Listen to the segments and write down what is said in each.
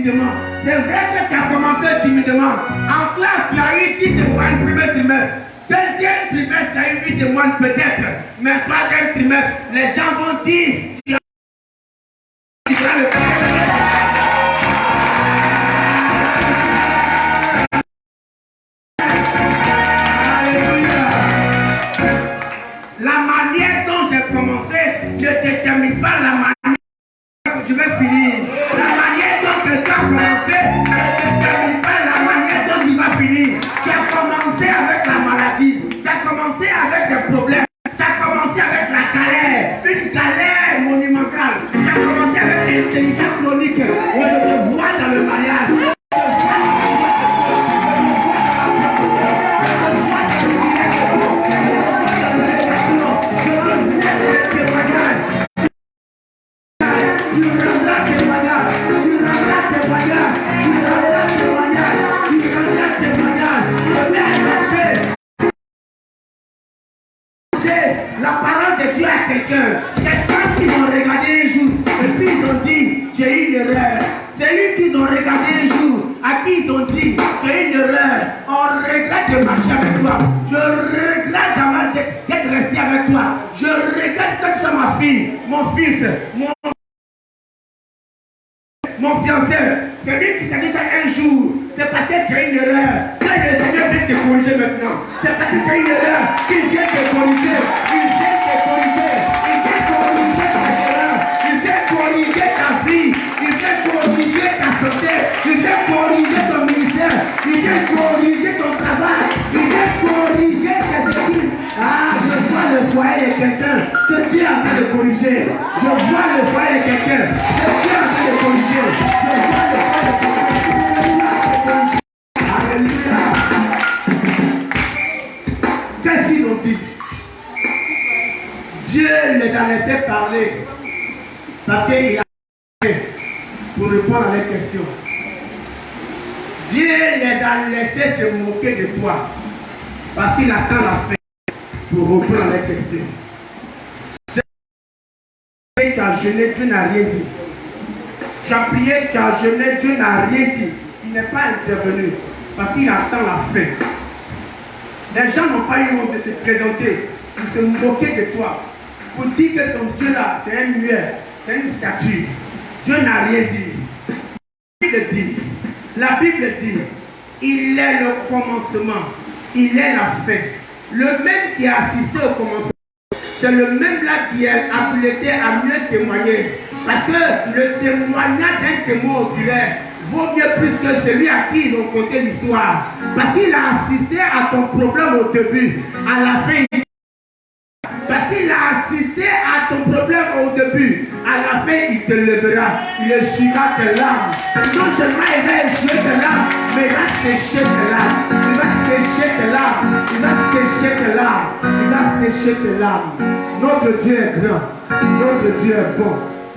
timidement. C'est vrai que tu as commencé timidement. En classe, tu as eu 10 témoins premier trimestre. Deuxième trimestre, tu as eu 8 témoins peut-être. Mais troisième trimestre, les gens vont dire tu vas le faire. La manière dont j'ai commencé ne détermine pas la manière dont je vais finir. La manière dont tu as commencé ne détermine pas la manière dont tu vas finir. Tu as commencé avec la maladie, tu as commencé avec des problèmes, tu as commencé avec la galère, une galère monumentale. Tu as commencé avec une sécurité chronique. Je te vois dans le mariage. La parole de Dieu à quelqu'un qui ont regardé un jour et puis ils ont dit j'ai eu une erreur. C'est lui qu'ils ont regardé un jour à qui ils ont dit j'ai eu une erreur. On regrette de marcher avec toi. Je regrette d'être resté avec toi. Je regrette que tu sois ma fille, mon fils, mon fiancé. C'est lui qui t'a dit ça un jour. C'est parce que tu as une erreur. Que le Seigneur vient te corriger maintenant. C'est parce que tu as une erreur qu'il vient te corriger. Il vient te corriger. Il vient corriger ta erreur. Il vient corriger ta vie. Il vient corriger ta santé. Il vient corriger ton ministère. Il vient corriger ton travail. Il vient corriger tes études. Ah, je vois le foyer de quelqu'un que Dieu est en train de corriger. Je vois le foyer de quelqu'un que Dieu est en train de corriger. Je vois le foyer de quelqu'un. Alléluia. Qu'est-ce qu'ils ont dit? Dieu les a laissés parler parce qu'il a pour répondre à leurs questions. Dieu les a laissés se moquer de toi parce qu'il attend la fin pour répondre à leurs questions. Tu as jeûné, Dieu n'a rien dit. Tu as prié, tu as jeûné, Dieu n'a rien dit. Il n'est pas intervenu parce qu'il attend la fin. Les gens n'ont pas eu honte de se présenter, ils se moquaient de toi pour dire que ton Dieu là, c'est un muet, c'est une statue. Dieu n'a rien dit. La Bible dit, il est le commencement, il est la fin. Le même qui a assisté au commencement, c'est le même là qui est habilité à mieux témoigner. Parce que le témoignage d'un témoin oculaire vaut mieux plus que celui à qui ils ont conté l'histoire. Parce qu'il a assisté à ton problème au début, à la fin. Parce qu'il a assisté à ton problème au début, à la fin il te lèvera, il essuiera tes larmes. Non seulement il va essuyer tes larmes, mais il va sécher tes larmes. Il va sécher tes larmes. Il va sécher tes larmes. Il va sécher tes larmes. Notre Dieu est grand. Notre Dieu est bon.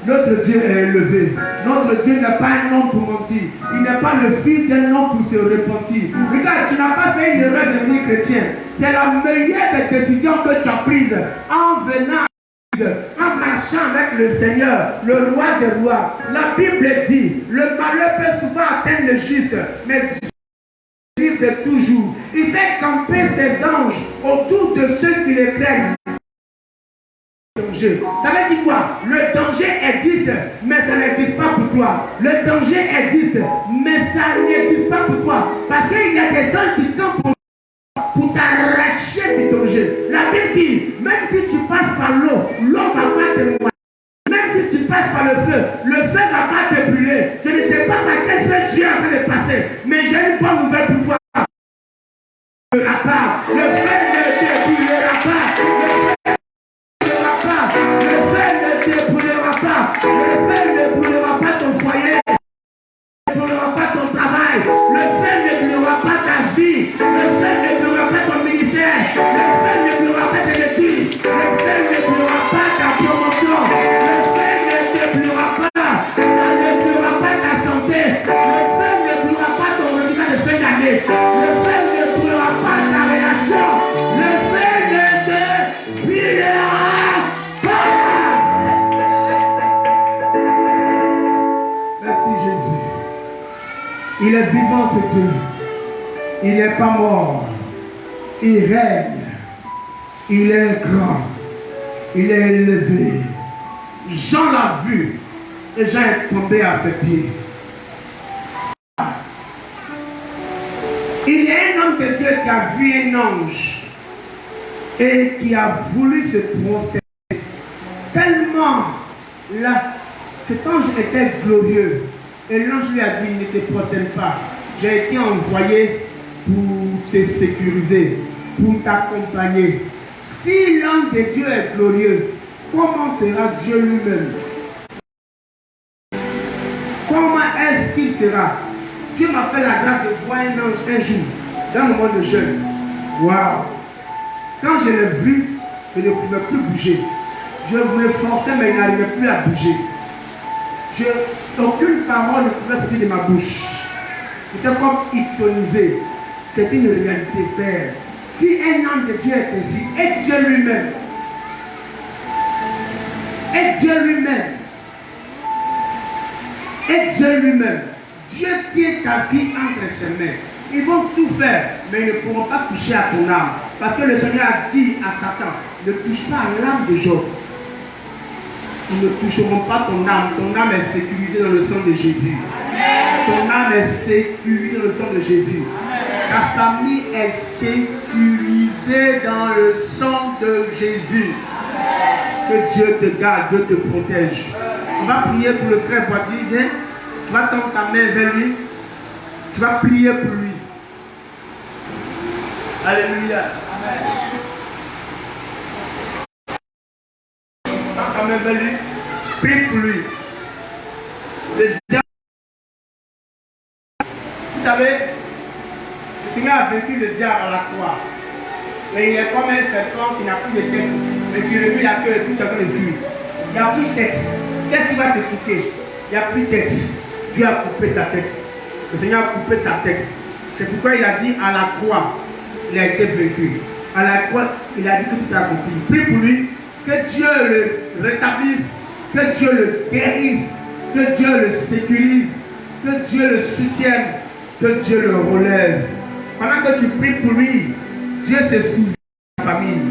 Notre Dieu est élevé. Notre Dieu n'est pas un homme pour mentir. Il n'est pas le fils d'un homme pour se repentir. Regarde, tu n'as pas fait une erreur de devenir chrétien. C'est la meilleure des décisions que tu as prises en venant, en marchant avec le Seigneur, le roi des rois. La Bible dit, le malheur peut souvent atteindre le juste, mais Dieu de toujours. Il fait camper ses anges autour de ceux qui les craignent. Ça veut dire quoi? Le danger existe, mais ça n'existe pas pour toi. Le danger existe, mais ça n'existe pas pour toi. Parce qu'il y a des anges qui sont pour t'arracher du danger. La Bible dit, même si tu passes par l'eau, l'eau va pas te noyer. Même si tu passes par le feu va pas te brûler. Je ne sais pas par quel feu tu es en train de passer, mais j'ai une bonne nouvelle pour toi. Le feu ne te brûlera pas. Ton foyer, ne brûlera pas ton travail, le feu ne brûlera pas ta vie, le feu ne brûlera pas ton ministère, le feu ne brûlera pas tes études, le feu ne brûlera pas ta promotion, le feu ne brûlera pas, ça ne brûlera pas ta santé, le feu ne brûlera pas ton résultat de fin d'année, le feu ne brûlera pas ta relation, le feu ne te brûlera pas. Il est vivant, ce Dieu. Il n'est pas mort. Il règne. Il est grand. Il est élevé. Jean l'a vu. Et Jean est tombé à ses pieds. Il y a un homme de Dieu qui a vu un ange et qui a voulu se prosterner. Tellement là, cet ange était glorieux. Et l'ange lui a dit, ne te prosterne pas. J'ai été envoyé pour te sécuriser, pour t'accompagner. Si l'ange de Dieu est glorieux, comment sera Dieu lui-même? Comment est-ce qu'il sera? Dieu m'a fait la grâce de voir un ange un jour, dans le moment de jeûne. Waouh! Quand je l'ai vu, je ne pouvais plus bouger. Je me forçais, mais il n'arrivait plus à bouger. Aucune parole ne pouvait sortir de ma bouche. C'était comme hypnotisé. C'est une réalité faire. Si un ange de Dieu est ainsi, et Dieu lui-même, et Dieu lui-même, et Dieu lui-même, Dieu tient ta vie entre ses mains. Ils vont tout faire, mais ils ne pourront pas toucher à ton âme. Parce que le Seigneur a dit à Satan, ne touche pas à l'âme de Job. Ils ne toucheront pas ton âme. Ton âme est sécurisée dans le sang de Jésus. Ton âme est sécurisée dans le sang de Jésus. Ta famille est sécurisée dans le sang de Jésus. Que Dieu te garde, Dieu te protège. On va prier pour le frère Boitier. Viens. Tu vas tendre ta main vers lui. Tu vas prier pour lui. Alléluia. Tends ta main vers lui. Prie pour lui. Le diable. Vous savez, le Seigneur a vaincu le diable à la croix. Mais il est comme un serpent qui n'a plus de tête. Mais qui remue la queue et tout en train de fuir. Il n'y a plus de tête. Qu'est-ce qui va te piquer? Il n'y a plus de tête. Dieu a coupé ta tête. Le Seigneur a coupé ta tête. C'est pourquoi il a dit à la croix, il a été vaincu. À la croix, il a dit que tout a accompli. Prie pour lui, que Dieu le rétablisse, que Dieu le guérisse, que Dieu le sécurise, que Dieu le soutienne, que Dieu le relève. Pendant que tu pries pour lui, Dieu se souvient de ta famille.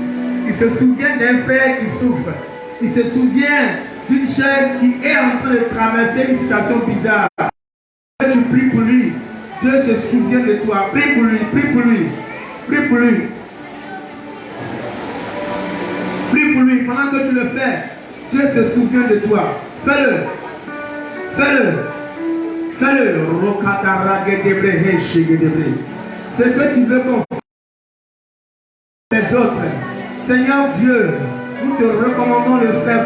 Il se souvient d'un frère qui souffre. Il se souvient d'une chair qui est en train de traverser une situation bizarre. Quand tu pries pour lui, Dieu se souvient de toi. Prie pour lui, prie pour lui, prie pour lui. Prie pour lui. Pendant que tu le fais, Dieu se souvient de toi. Fais-le. Fais-le. Fais-le. Ce que tu veux qu'on fasse les autres. Seigneur Dieu, nous te recommandons le faire.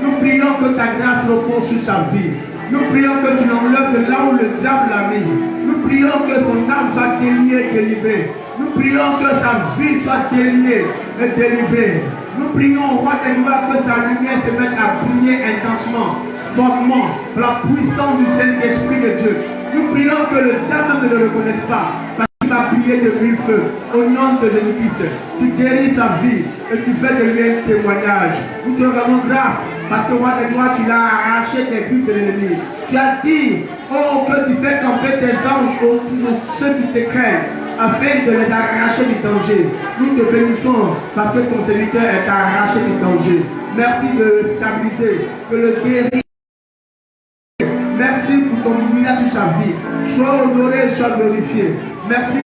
Nous prions que ta grâce repose sur sa vie. Nous prions que tu l'enlèves de là où le diable l'a mis. Nous prions que son âme soit déliée et délivrée. Nous prions que sa vie soit déliée et délivrée. Nous prions au roi des gloires que ta lumière se mette à briller intensement, fortement, par la puissance du Saint-Esprit de Dieu. Nous prions que le diable ne le reconnaisse pas. Tu vas prier de mille feux au nom de Jésus-Christ. Tu guéris sa vie et tu fais de lui un témoignage. Nous te rendons grâce parce que roi de gloire, tu l'as arraché des buts de l'ennemi. Tu as dit, oh, que tu fais camper tes anges au-dessus de ceux qui te craignent afin de les arracher du danger. Nous te bénissons parce que ton serviteur est arraché du danger. Merci de le stabiliser, de le guérir. Merci pour ton lumière sur sa vie. Sois honoré, sois glorifié. Merci.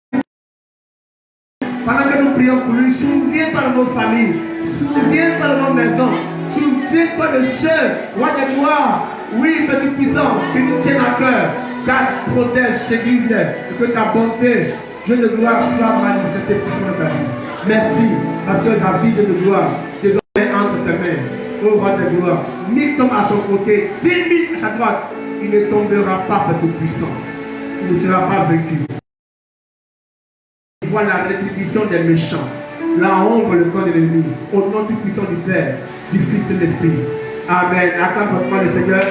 Pendant que nous prions pour lui, souviens-toi de nos familles, souviens-toi de nos maisons, souviens-toi de ceux, roi de gloire, oui, petit puissant, qui nous tiennent à cœur, car protège, sécurise, et que ta bonté, Dieu de gloire, soit manifestée pour ta vie. Merci, parce que la vie de gloire, désormais entre tes mains, ô roi de gloire. 1000 tombent à son côté, 10 000 à sa droite, il ne tombera pas, petit puissant, il ne sera pas vaincu. Vois la rétribution des méchants, la honte, le corps de l'ennemi, au nom du puissant du Père, du Fils de l'Esprit. Amen. Acclame fortement le Seigneur.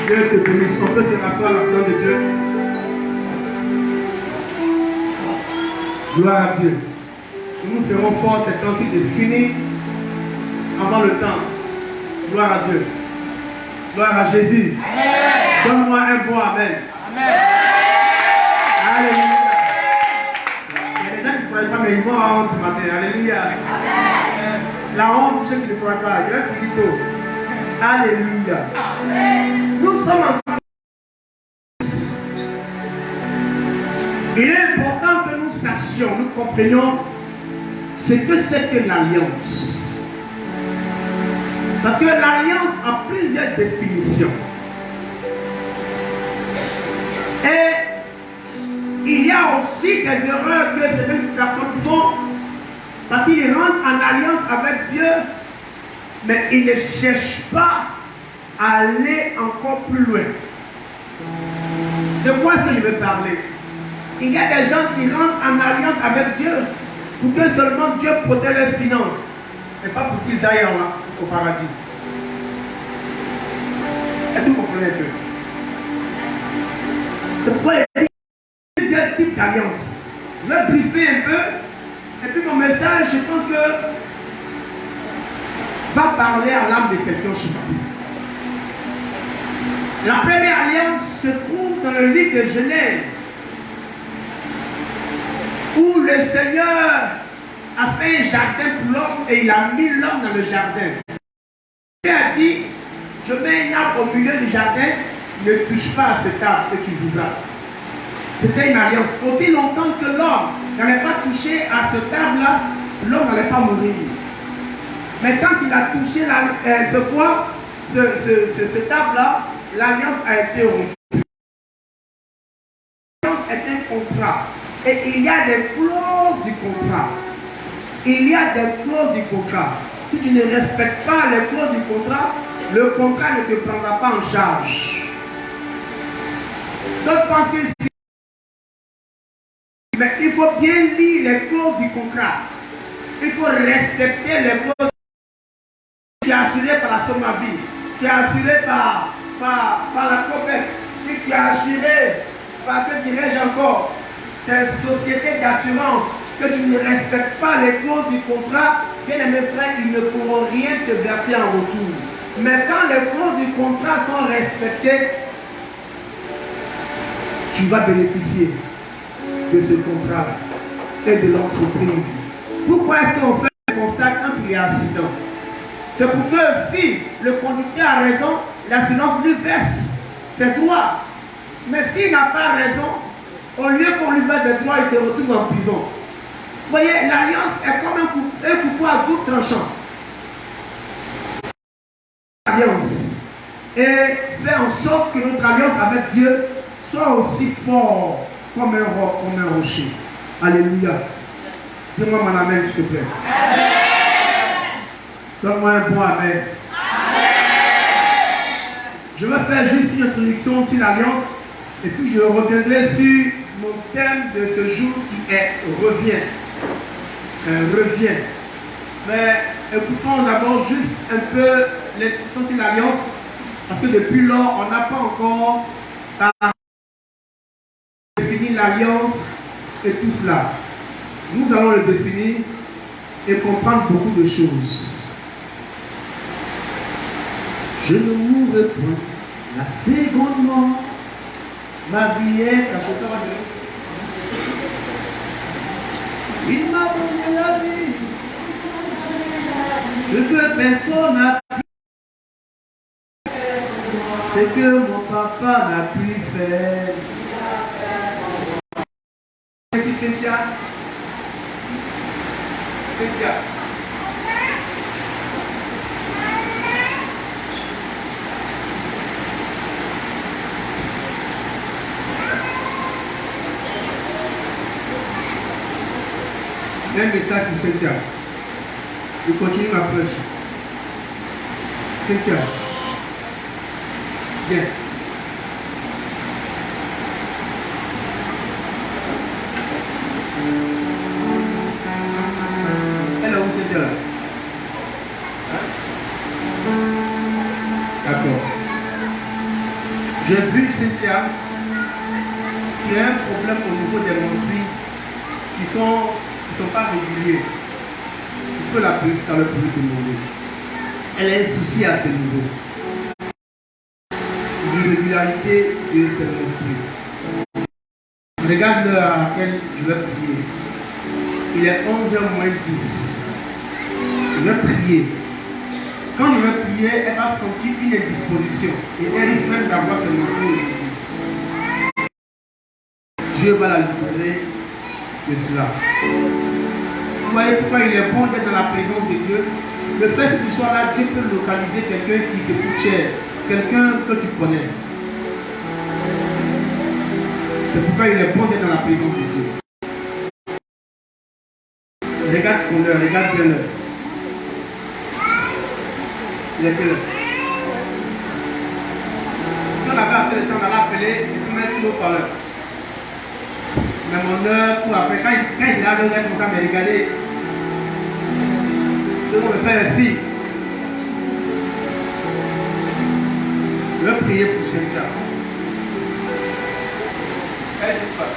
Dieu te bénisse. On peut se rasseoir à la présence de Dieu. Gloire à Dieu. Nous serons forts cette temps-ci de finir avant le temps. Gloire à Dieu. Gloire à Jésus. Donne-moi un bon amen. Amen. Alléluia. Il y a des gens qui ne croient pas, mais ils vont à honte ce matin. Alléluia. La honte, ceux qui ne croient pas. Je vais finir tôt. Alléluia. Nous sommes en... Il est important que nous sachions, nous comprenions ce que c'est que l'alliance. Parce que l'alliance a plusieurs définitions. Et il y a aussi des erreurs que certaines personnes font parce qu'ils rentrent en alliance avec Dieu, mais ils ne cherchent pas à aller encore plus loin. De quoi est-ce que je vais parler? Il y a des gens qui rentrent en alliance avec Dieu pour que seulement Dieu protège leurs finances, et pas pour qu'ils aillent au paradis. Est-ce que vous comprenez un peu? C'est pourquoi il y a plusieurs types d'alliances. Je vais briefer un peu, et puis mon message, je pense que va parler à l'âme de quelqu'un chez moi. La première alliance se trouve dans le livre de Genèse, où le Seigneur a fait un jardin pour l'homme et il a mis l'homme dans le jardin. Dieu a dit, je mets un arbre au milieu du jardin, ne touche pas à cet arbre que tu vivras. C'était une alliance. Aussi longtemps que l'homme n'avait pas touché à cet arbre-là, l'homme n'allait pas mourir. Mais quand il a touché cet arbre-là, l'alliance a été rompue. L'alliance est un contrat. Et il y a des clauses du contrat. Il y a des clauses du contrat. Si tu ne respectes pas les clauses du contrat, le contrat ne te prendra pas en charge. Donc, parce que mais il faut bien lire les clauses du contrat. Il faut respecter les clauses. Tu es assuré par la somme à vie. Tu es assuré par la COPEC. Si tu es assuré par, que dirais-je encore, ces sociétés d'assurance, que tu ne respectes pas les clauses du contrat, bien mes frères, ils ne pourront rien te verser en retour. Mais quand les clauses du contrat sont respectées, tu vas bénéficier de ce contrat et de l'entreprise. Pourquoi est-ce qu'on fait le constat quand il y a accident? C'est pour que si le conducteur a raison, l'assurance lui verse ses droits. Mais s'il n'a pas raison, au lieu qu'on lui verse des droits, il se retrouve en prison. Vous voyez, l'alliance est comme un couteau à double tranchant. Alliance. Et faire en sorte que notre alliance avec Dieu soit aussi fort comme un roc, comme un rocher. Alléluia. Dis-moi mon amen, s'il te plaît. Amen. Donne-moi un bon amen. Amen. Je vais faire juste une introduction sur l'alliance et puis je reviendrai sur mon thème de ce jour qui est revient. Revient. Mais écoutons d'abord juste un peu l'introduction sur l'alliance parce que depuis lors, on n'a pas encore défini l'alliance et tout cela. Nous allons le définir et comprendre beaucoup de choses. Je ne mourrai point la seconde mort. Ma vie est à ce temps. Il m'a donné la vie. Ce que personne n'a pu, ce que mon papa n'a pu faire. Merci Cynthia. Cynthia. Un message pour Cynthia. Je continue ma prêche. Cynthia. Viens. Elle est où Cynthia? D'accord. J'ai vu Cynthia qu'il y a un problème au niveau des menstrues qui sont pas réguliers. Tu peux l'appeler tout à l'heure pour lui demander. Elle a un souci à ce niveau. L'irrégularité de ce monsieur. Regarde l'heure à laquelle je vais prier. Il est 11h moins 10. Je vais prier. Quand je vais prier, elle va sentir une indisposition. Et elle risque même d'avoir ce morceau. Dieu va la libérer de cela. Vous voyez pourquoi il est bon d'être dans la présence de Dieu. Le fait que tu sois là, Dieu peut localiser quelqu'un qui te coûte cher. Quelqu'un que tu connais. C'est pourquoi il est bon d'être dans la présence de Dieu. Regarde ton heure, regarde bien l'heure. Il est quelle heure? Si on avait assez de temps, on allait appeler, c'est pour mettre sur par l'heure. Mais mon heure, pour après, quand il est là, il commence à me regarder. Je vais me faire ainsi. Je vais prier pour Cynthia. Elle est pas.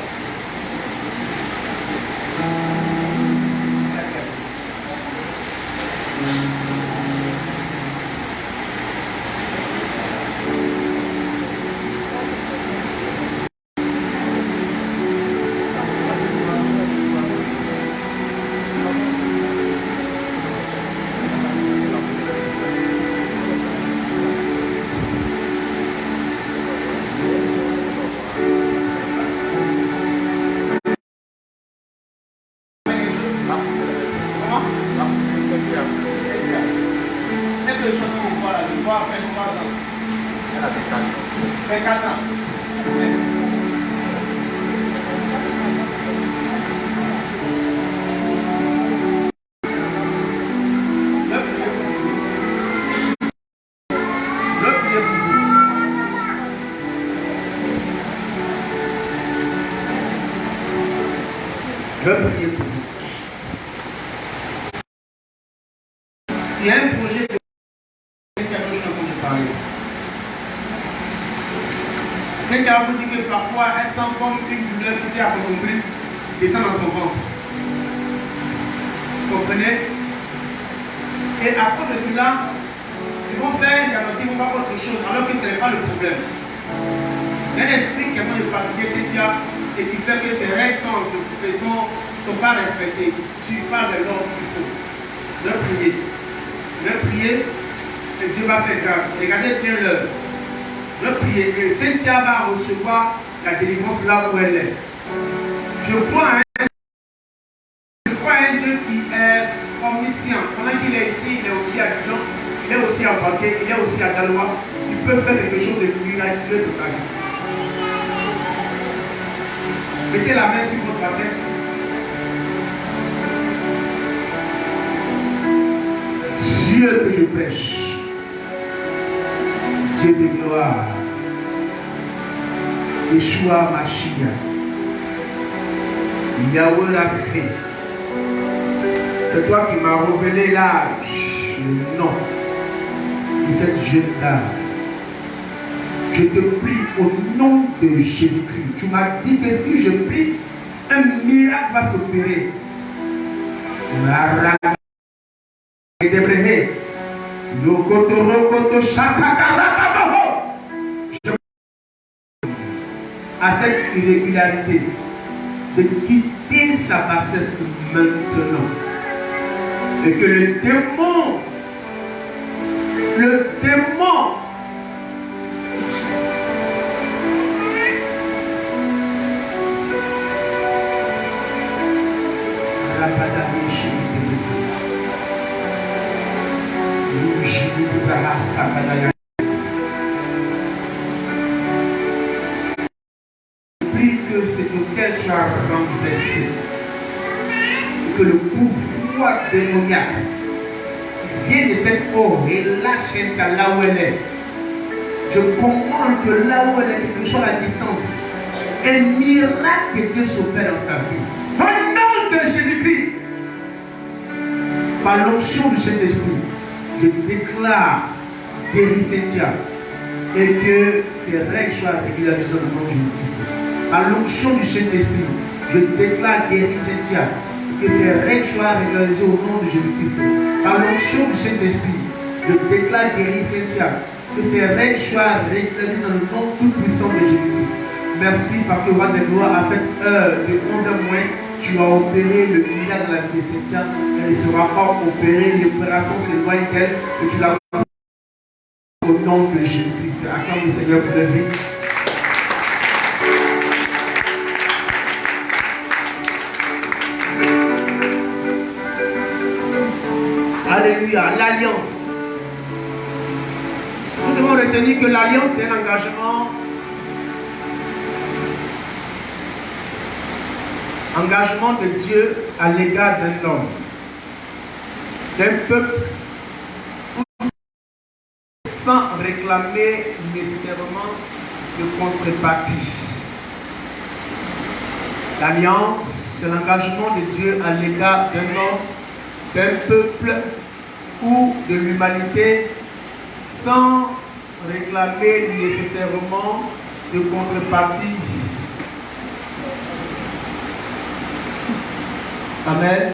Je vais prier pour vous. Il y a un projet que je parlais. Cynthia vous dit que parfois elle sent comme une douleur qui à son nombril descend dans son ventre. Vous comprenez? Et à cause de cela, ils vont faire un diagnostic, ils vont faire autre chose, alors que ce n'est pas le problème. Il y a un esprit qui est en train de fatiguer Cynthia et qui fait que ses règles sont pas respectées, ne suivent pas de l'ordre qu'il faut. Je vais prier. Je vais prier et Dieu va faire grâce. Regardez bien l'heure. Je vais prier et Cynthia va recevoir la délivrance là où elle est. Je crois à un Dieu qui est omniscient. Pendant qu'il est ici, il est aussi à Dijon, il est aussi à Baké, il est aussi à Dalois. Il peut faire quelque chose de miraculeux de ta vie. Mettez la main sur votre bassesse. Dieu que je prêche, Dieu de gloire, Yeshua Mashiach, Yahweh a fait. C'est toi qui m'as révélé l'âge, le nom de cette jeune dame. Je te prie au nom de Jésus-Christ. Tu m'as dit que si je prie, un miracle va s'opérer. À cette irrégularité, de quitter sa bassesse maintenant. Et que le démon prie que cet hôtel soit renversé, que le pouvoir démoniaque vient de cette eau et lâche là où elle est. Je commande que là où elle est, que ce soit à la distance, un miracle que Dieu s'opère dans ta vie. Au nom de Jésus-Christ, par l'onction du Saint-Esprit, je déclare Cynthia et que ces règles soient régularisées au nom de Jésus. Par l'onction du Saint-Esprit, je déclare guérir Cynthia, que ces règles soient régularisées au nom de Jésus-Christ. Par l'onction du Saint-Esprit, Je déclare guéri Cynthia. Que tes règles soient réclamées dans le nom tout puissant de Jésus. Merci parce que roi de gloire, à cette heure de 11h moins, tu as opéré le miracle de la vie de Cynthia. Elle ne sera pas opérée, l'opération s'éloigne d'elle, que tu l'as au nom de Jésus. Acclame le Seigneur pour la vie. Alléluia, l'alliance. Nous devons retenir que l'alliance, c'est un engagement. Engagement de Dieu à l'égard d'un homme, d'un peuple, sans réclamer nécessairement de contrepartie. L'alliance, c'est l'engagement de Dieu à l'égard d'un homme, d'un peuple ou de l'humanité, sans réclamer nécessairement de contrepartie. Amen.